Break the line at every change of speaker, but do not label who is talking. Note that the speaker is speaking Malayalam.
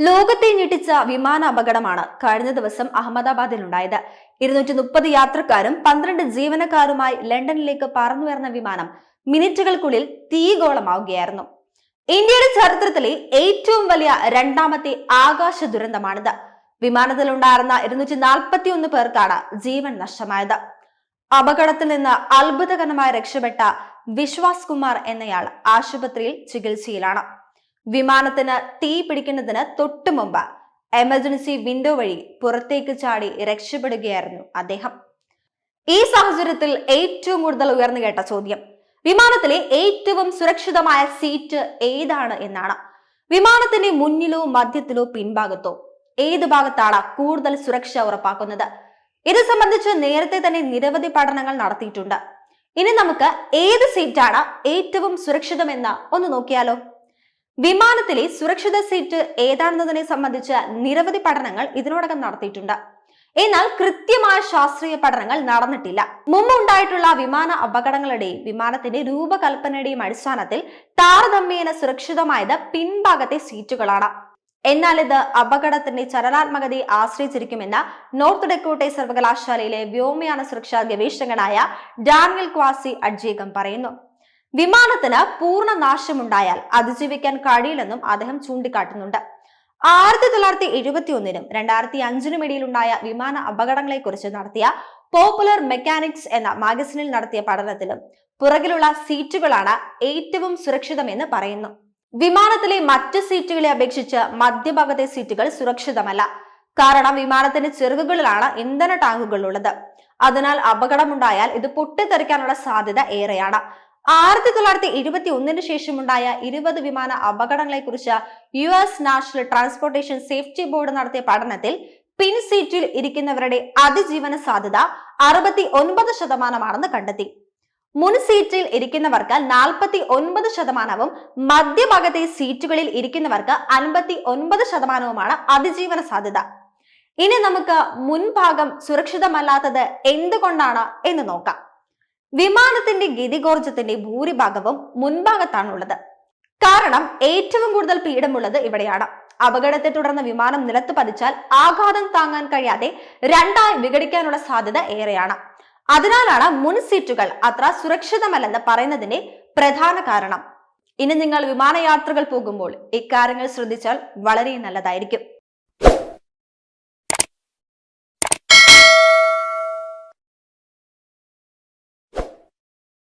ലോകത്തെ ഞെട്ടിച്ച വിമാന അപകടമാണ് കഴിഞ്ഞ ദിവസം അഹമ്മദാബാദിലുണ്ടായത്. 230 യാത്രക്കാരും 12 ജീവനക്കാരുമായി ലണ്ടനിലേക്ക് പറന്നുയർന്ന വിമാനം മിനിറ്റുകൾക്കുള്ളിൽ തീഗോളമാവുകയായിരുന്നു. ഇന്ത്യയുടെ ചരിത്രത്തിലെ ഏറ്റവും വലിയ രണ്ടാമത്തെ ആകാശ ദുരന്തമാണിത്. വിമാനത്തിലുണ്ടായിരുന്ന 241 പേർക്കാണ് ജീവൻ നഷ്ടമായത്. അപകടത്തിൽ നിന്ന് അത്ഭുതകരമായി രക്ഷപ്പെട്ട വിശ്വാസ് കുമാർ എന്നയാൾ ആശുപത്രിയിൽ ചികിത്സയിലാണ്. വിമാനത്തിന് തീ പിടിക്കുന്നതിന് തൊട്ടു മുമ്പ് എമർജൻസി വിൻഡോ വഴി പുറത്തേക്ക് ചാടി രക്ഷപ്പെടുകയായിരുന്നു അദ്ദേഹം. ഈ സാഹചര്യത്തിൽ ഏറ്റവും കൂടുതൽ ഉയർന്നു കേട്ട ചോദ്യം വിമാനത്തിലെ ഏറ്റവും സുരക്ഷിതമായ സീറ്റ് ഏതാണ് എന്നാണ്. വിമാനത്തിന്റെ മുന്നിലോ മധ്യത്തിലോ പിൻഭാഗത്തോ ഏത് ഭാഗത്താണ് കൂടുതൽ സുരക്ഷ ഉറപ്പാക്കുന്നത്? ഇത് സംബന്ധിച്ച് നേരത്തെ തന്നെ നിരവധി പഠനങ്ങൾ നടത്തിയിട്ടുണ്ട്. ഇനി നമുക്ക് ഏത് സീറ്റാണ് ഏറ്റവും സുരക്ഷിതമെന്ന് ഒന്ന് നോക്കിയാലോ. വിമാനത്തിലെ സുരക്ഷിത സീറ്റ് ഏതാണെന്നതിനെ സംബന്ധിച്ച് നിരവധി പഠനങ്ങൾ ഇതിനോടകം നടത്തിയിട്ടുണ്ട്. എന്നാൽ കൃത്യമായ ശാസ്ത്രീയ പഠനങ്ങൾ നടന്നിട്ടില്ല. മുമ്പുണ്ടായിട്ടുള്ള വിമാന അപകടങ്ങളുടെയും വിമാനത്തിന്റെ രൂപകൽപ്പനയുടെയും അടിസ്ഥാനത്തിൽ താരതമ്യേന സുരക്ഷിതമായത് പിൻഭാഗത്തെ സീറ്റുകളാണ്. എന്നാൽ ഇത് അപകടത്തിന്റെ ചലനാത്മകതയെ ആശ്രയിച്ചിരിക്കുമെന്ന് നോർത്ത് ഡെക്കോട്ടെ സർവകലാശാലയിലെ വ്യോമയാന സുരക്ഷാ ഗവേഷകനായ ഡാനിയൽ ക്വാസി അഡ്ജേകം പറയുന്നു. വിമാനത്തിന് പൂർണ്ണ നാശമുണ്ടായാൽ അതിജീവിക്കാൻ കഴിയില്ലെന്നും അദ്ദേഹം ചൂണ്ടിക്കാട്ടുന്നുണ്ട്. 1971നും 2005നും ഇടയിലുണ്ടായ വിമാന അപകടങ്ങളെ കുറിച്ച് നടത്തിയ പോപ്പുലർ മെക്കാനിക്സ് എന്ന മാഗസിനിൽ നടത്തിയ പഠനത്തിലും പുറകിലുള്ള സീറ്റുകളാണ് ഏറ്റവും സുരക്ഷിതമെന്ന് പറയുന്നു. വിമാനത്തിലെ മറ്റ് സീറ്റുകളെ അപേക്ഷിച്ച് മധ്യഭാഗത്തെ സീറ്റുകൾ സുരക്ഷിതമല്ല. കാരണം വിമാനത്തിന്റെ ചിറകുകളിലാണ് ഇന്ധന ടാങ്കുകൾ ഉള്ളത്. അതിനാൽ അപകടമുണ്ടായാൽ ഇത് പൊട്ടിത്തെറിക്കാനുള്ള സാധ്യത ഏറെയാണ്. 1971 ശേഷമുണ്ടായ 20 വിമാന അപകടങ്ങളെ കുറിച്ച് US national transportation safety board നടത്തിയ പഠനത്തിൽ പിൻ സീറ്റിൽ ഇരിക്കുന്നവരുടെ അതിജീവന സാധ്യത 69% കണ്ടെത്തി. മുൻ സീറ്റിൽ ഇരിക്കുന്നവർക്ക് 49%, മധ്യഭാഗത്തെ സീറ്റുകളിൽ ഇരിക്കുന്നവർക്ക് 59% അതിജീവന സാധ്യത. ഇനി നമുക്ക് മുൻഭാഗം സുരക്ഷിതമല്ലാത്തത് എന്തുകൊണ്ടാണ് എന്ന് നോക്കാം. വിമാനത്തിന്റെ ഗതികോർജത്തിന്റെ ഭൂരിഭാഗവും മുൻഭാഗത്താണുള്ളത്. കാരണം ഏറ്റവും കൂടുതൽ പീഡമുള്ളത് ഇവിടെയാണ്. അപകടത്തെ തുടർന്ന് വിമാനം നിലത്ത് പതിച്ചാൽ ആഘാതം താങ്ങാൻ കഴിയാതെ രണ്ടായി വിഘടിക്കാനുള്ള സാധ്യത ഏറെയാണ്. അതിനാലാണ് മുൻ സീറ്റുകൾ അത്ര സുരക്ഷിതമല്ലെന്ന് പറയുന്നതിന്റെ പ്രധാന കാരണം. ഇനി നിങ്ങൾ വിമാനയാത്രകൾ പോകുമ്പോൾ ഇക്കാര്യങ്ങൾ ശ്രദ്ധിച്ചാൽ വളരെ നല്ലതായിരിക്കും.